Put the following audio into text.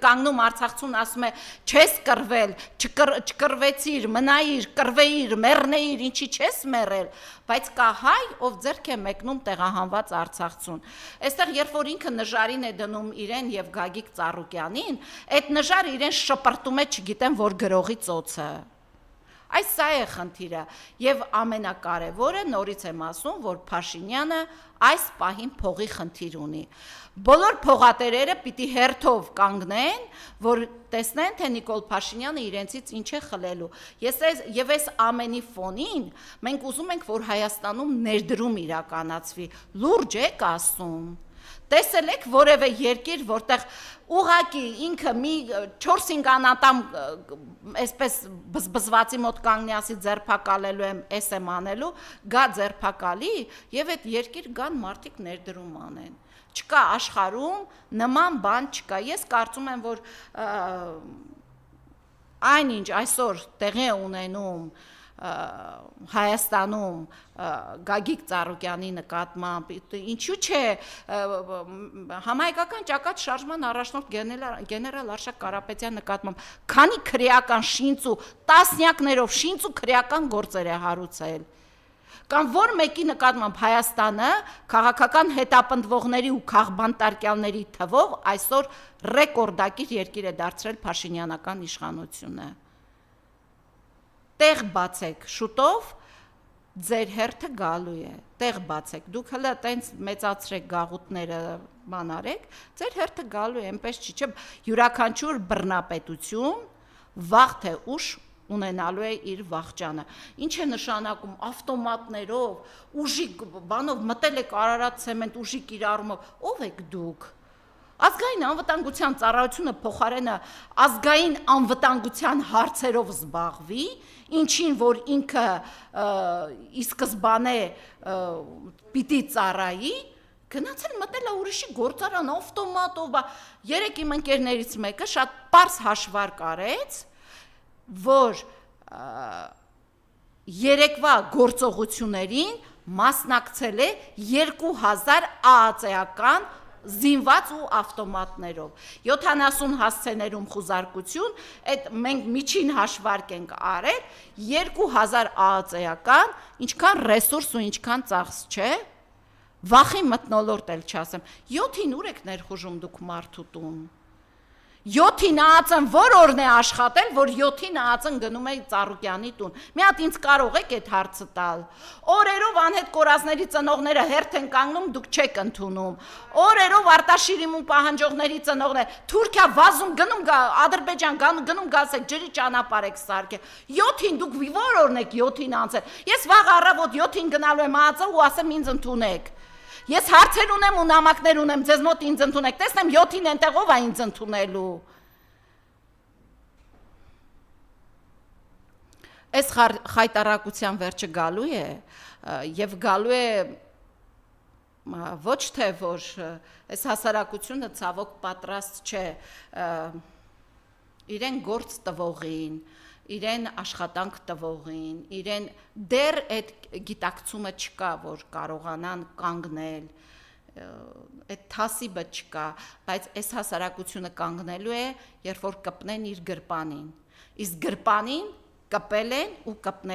կանգնում Արցախցուն ասում է չես կռվել, չկռվեցիր, մնայիր, կռվեիր, մեռնեիր, ինչի չես մեռել, բայց կա հայ, ով ձեռք է մեկնում տեղահանված Արցախցուն։ Այստեղ երբ որ ինքը նժարին է դնում իրեն եւ Գագիկ Ծառուկյանին, այդ նժարը իրեն շպրտում է, չգիտեմ որ գրողի ծոցը։ Այս սա է խնդիրը եւ ամենակարևորը նորից եմ ասում, որ Փաշինյանը այս պահին փողի խնդիր ունի։ Բոլոր փողատերերը պիտի հերթով կանգնեն, որ տեսնեն, թե Նիկոլ Փաշինյանը իրենցից ինչ է խլելու։ Եվ այս ամենի ֆոնին մենք ուզում ենք, որ Հայաստանում ներդրում իրականացվի։ Լուրջ եք ասում։ Տեսել եք որևէ երկիր, որտեղ ուղակի ինքը մի 4-5 անատամ այսպես բզբզվածի մոտ կանգնի ասի ձերբակալելու եմ, էս եմ անելու, գա ձերբակալի եւ այդ երկիր գան մարդիկ ներդրում անեն։ Չկա աշխարհում նման բան չկա։ Ես կարծում եմ, որ այնինչ այսօր տեղի է ունենում Հայաստանում Գագիկ Ծառուկյանի նկատմամբ, ինչու՞ չէ համահայկական ճակատ շարժման առաջնորդ գեներալ Արշակ Կարապետյան նկատմամբ, քանի քրեական շինծ ու տասնյակներով շինծ ու քրեական գործեր է հարուցել, կամ որ մեկի նկատմամբ Հայաստանը քաղաքական հետապնդվողների ու քաղբանտարկյալների թվով այսօր ռեկորդակիր երկիր է դարձրել Փաշինյանական իշխանությունը։ Տեղ բացեք, շուտով ձեր հերթը գալու է, տեղ բացեք, դուք հլը տենց մեծացրեք գաղութները մանարեք, ձեր հերթը գալու է, այնպես չի, չէ, յուրաքանչյուր բռնապետություն վաղ թե ուշ ունենալու է իր վախճանը։ Ինչ է նշանակում ավտոմատներով, ուժի բանով մտել եք Արարատ ցեմենտ ուժի կիրառումով, ով եք դուք։ Ազգային անվտանգության ծառայությունը փոխարենը ազգային անվտանգության հարցերով զբաղվի, ինչին որ ինքը ի սկզբանե պիտի ծառայի, գնացել մտել է ուրիշի գործարան ավտոմատով, երեք իմ ընկերներից մեկը շատ պարզ հաշվարկ արեց, որ երեկվա գործողություններին մասնակցել է 2000 ԱԱԾ-ական զինված ու ավտոմատներով, 70 հասցեներում խուզարկություն, այդ մենք միջին հաշվարկ ենք արել, 2000 ԱԱԾ-ական, ինչքան ռեսուրս ու ինչքան ծախս չէ, վախի մթնոլորտ էլ չասեմ, 7-ին ուր եք ներխուժում դուք մարդու տուն, 7-ին ԱԱԾ-ն որ օրն է աշխատել, որ 7-ին ԱԱԾ-ն գնում է Ծառուկյանի տուն, մի հատ ինձ կարող եք այդ հարցը տալ, օրերով անհետ կորածների ծնողները հերթ են կանգնում, դուք չեք ընդունում, օրերով Արտաշիրիմու պահանջողների ծնողները, Թուրքիա վազում գնում, Ադրբեջան գնում գասեք, ջրի ճանապարհ եք սարքել, 7-ին դուք որ օրն եք 7-ին անցել, ես վաղ առավոտ 7-ին գնալու եմ ԱԱԾ ու ասեմ ինձ ընդունեք, ես հարցեր ունեմ ու նամակներ ունեմ, ձեզ մոտ ինձ ընդունեք, տեսնեմ 7-ին այնտեղ ով է ինձ ընդունելու։ Այս խայտարակության վերջը գալու է եւ գալու է ոչ թե որ այս հասարակությունը ցավոք պատրաստ չէ իրեն գործ տվողին, իրեն աշխատանք տվողին, իրեն դեռ այդ գիտակցումը չկա, որ կարողանան կանգնել, այդ թասիբը չկա, բայց այս հասարակությունը կանգնելու է, երբ որ կպնեն իր գրպանին, իսկ գրպանին կպել են ու կպնել